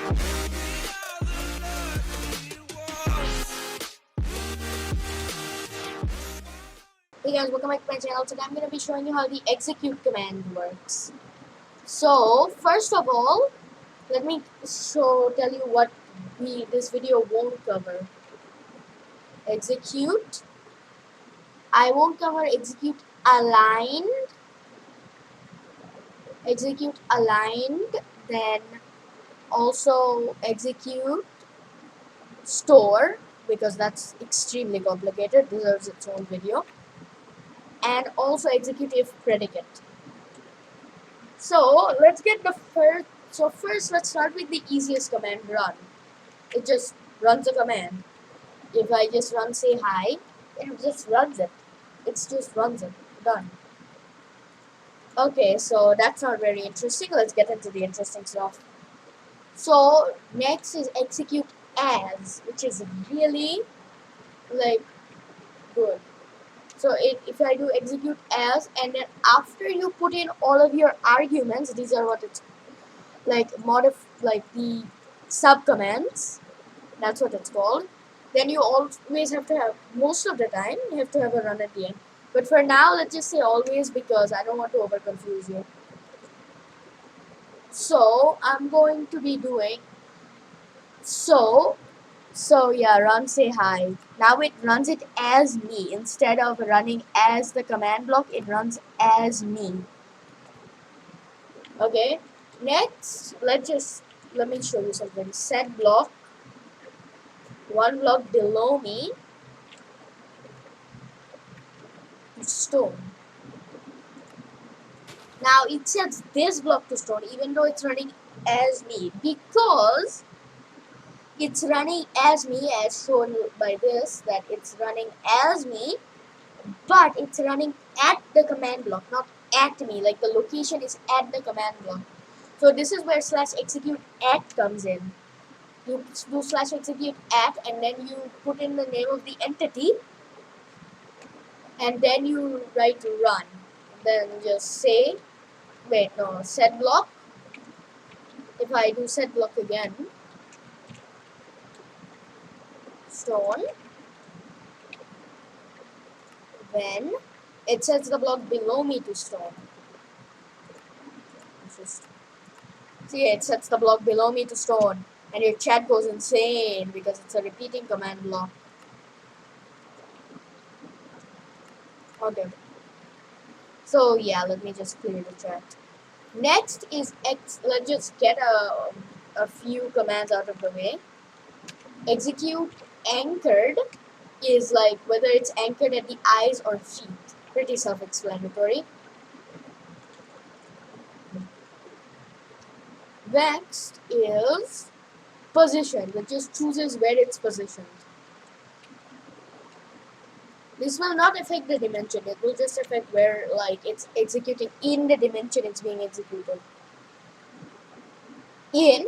Hey guys, welcome back to my channel. Today I'm going to be showing you how the execute command works. So first of all, let me tell you what this video won't cover. Execute. I won't cover execute aligned. Execute aligned. Then also execute store, because that's extremely complicated, deserves its own video. And also execute if predicate. So let's get the first. So first, let's start with the easiest command, run. It just runs a command. If I just run say hi, it just runs it. It just runs it. Done. Okay, so that's not very interesting. Let's get into the interesting stuff. So next is execute as, which is really like good. So if I do execute as, and then after you put in all of your arguments, these are what it's like the sub commands, that's what it's called, then you always have to have, most of the time you have to have a run at the end, but for now let's just say always, because I don't want to over confuse you. So I'm going to be doing so yeah, run say hi. Now it runs it as me. Instead of running as the command block, it runs as me. Okay, next let me show you something. Set block, one block below me, to stone. Now it sets this block to stone even though it's running as me, because it's running as me, as shown by this, that it's running as me, but it's running at the command block, not at me. Like the location is at the command block. So this is where slash execute at comes in. You do slash execute at, and then you put in the name of the entity, and then you write run. Then just say, wait, no, set block. If I do set block again, stone, then it sets the block below me to stone. See, it sets the block below me to stone, and your chat goes insane because it's a repeating command block. Okay. So yeah, let me just clear the chat. Next is let's just get a few commands out of the way. Execute anchored is like whether it's anchored at the eyes or feet. Pretty self-explanatory. Next is position, which just chooses where it's positioned. This will not affect the dimension, it will just affect where like it's executing in the dimension it's being executed. In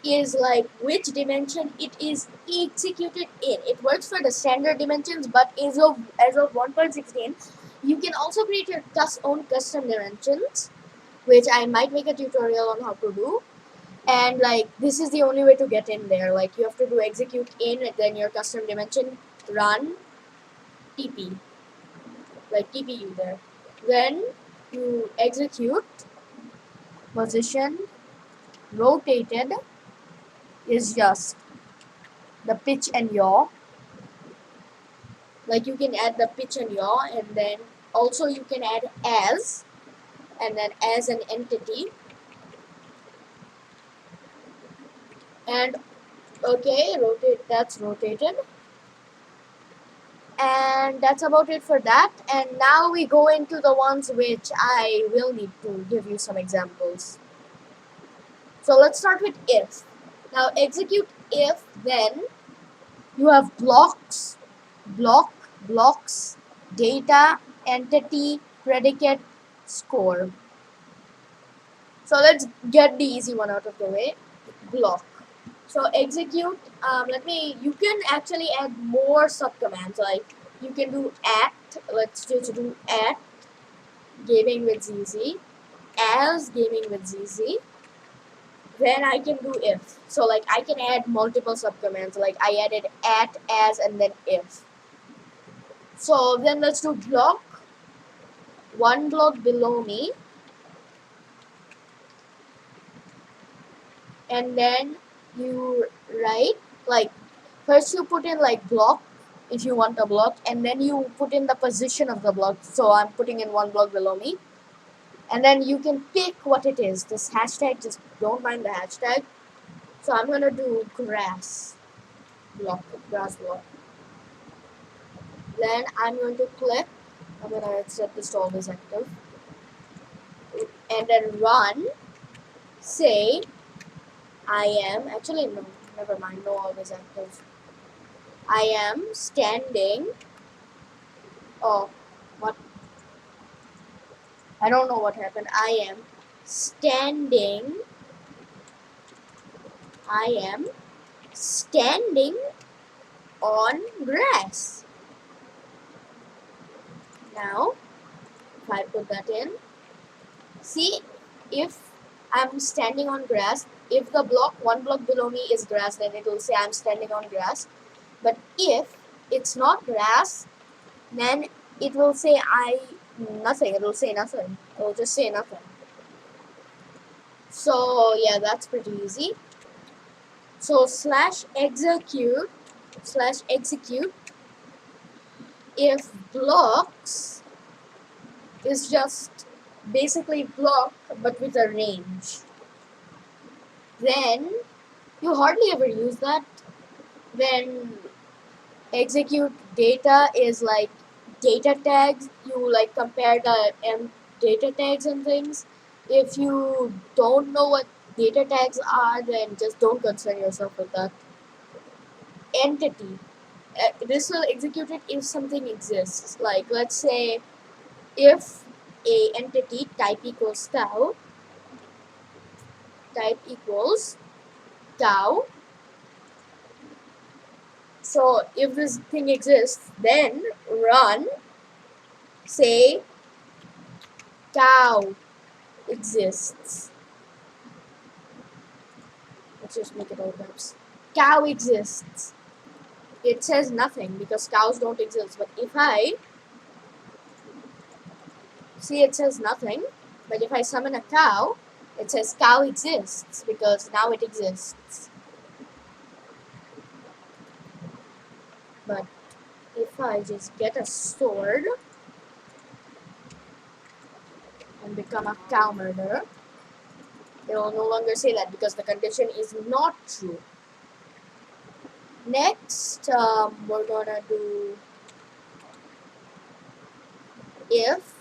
is like which dimension it is executed in. It works for the standard dimensions, but as of 1.16, you can also create your own custom dimensions, which I might make a tutorial on how to do. And like this is the only way to get in there. Like you have to do execute in, and then your custom dimension, run, TP, like TP you there. Then you execute position rotated is just the pitch and yaw. Like you can add the pitch and yaw, and then also you can add as, and then as an entity. And okay, rotate, that's rotated. And that's about it for that. And now we go into the ones which I will need to give you some examples. So let's start with if. Now execute if, then you have blocks, blocks, data, entity, predicate, score. So let's get the easy one out of the way. Block. So execute, you can actually add more subcommands, like you can do at, let's just do at gaming with ZZ, as gaming with ZZ, then I can do if. So like I can add multiple subcommands. Like I added at, as, and then if. So then let's do block. One block below me. And then you write like first you put in like block if you want a block, and then you put in the position of the block. So I'm putting in one block below me. And then you can pick what it is. This hashtag, just don't mind the hashtag. So I'm gonna do grass block, grass block. Then I'm going to click. I'm gonna set this to always active. And then run. Say I am actually no, never mind. No always active. I am standing. Oh, what? I don't know what happened. I am standing. I am standing on grass. Now, if I put that in, see if I'm standing on grass, if the block, one block below me is grass, then it will say I'm standing on grass. But if it's not grass, then it will say nothing. It will say nothing. It will just say nothing. So yeah, that's pretty easy. So slash execute if blocks is just basically block but with a range. Then you hardly ever use that. Then execute data is like data tags. You like compare the data tags and things. If you don't know what data tags are, then just don't concern yourself with that. Entity. This will execute it if something exists. Like let's say if a entity type equals cow, so if this thing exists, then run say cow exists. Let's just make it all caps. Cow exists. It says nothing because cows don't exist. But if I see, it says nothing. But if I summon a cow, it says cow exists because now it exists. But if I just get a sword and become a cow murderer, it will no longer say that because the condition is not true. Next, we're gonna do if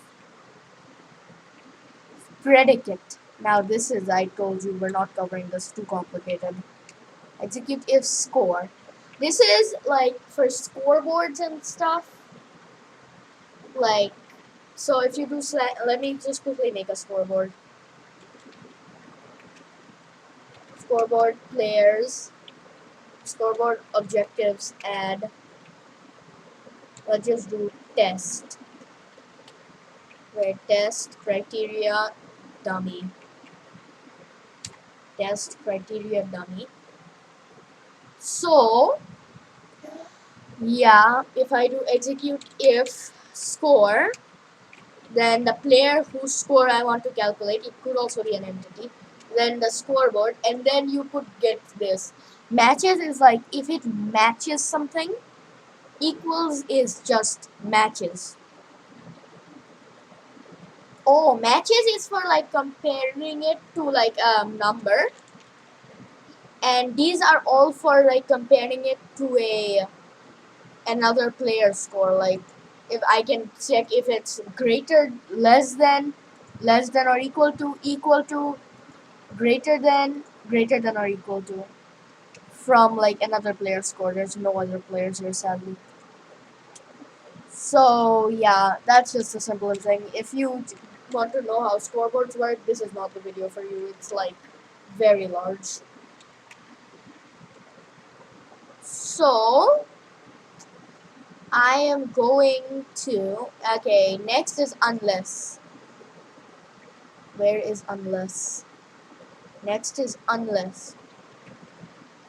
predicate. Now this is, I told you, we're not covering this, too complicated. Execute if score. This is like for scoreboards and stuff. Like, so if you do let me just quickly make a scoreboard. Scoreboard players, scoreboard objectives, add. Let's just do test. Where test criteria dummy. Test criteria dummy. So yeah, if I do execute if score, then the player whose score I want to calculate, it could also be an entity, then the scoreboard, and then you could get this. Matches is like if it matches something, equals is just matches. Oh, matches is for like comparing it to like a number, and these are all for like comparing it to another player's score. Like if I can check if it's greater, less than or equal to, greater than or equal to, from like another player's score. There's no other players here, sadly. So yeah, that's just a simple thing. If you want to know how scoreboards work, this is not the video for you. It's like very large. So I am going to, okay, next is unless. Where is unless? Next is unless.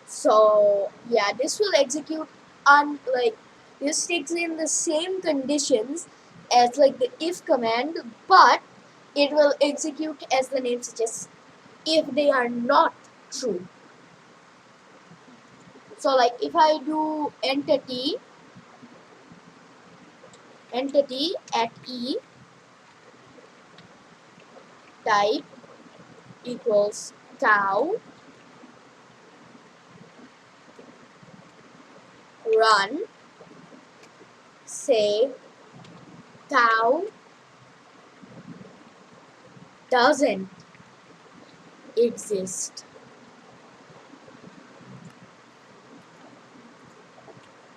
So yeah, this will execute on like this takes in the same conditions as like the if command, but it will execute as the name suggests if they are not true. So like if I do entity at e type equals cow run, say cow doesn't exist.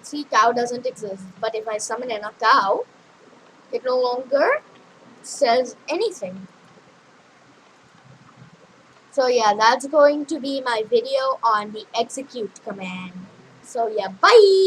See, cow doesn't exist. But if I summon in a cow, it no longer says anything. So yeah, that's going to be my video on the execute command. So yeah, bye!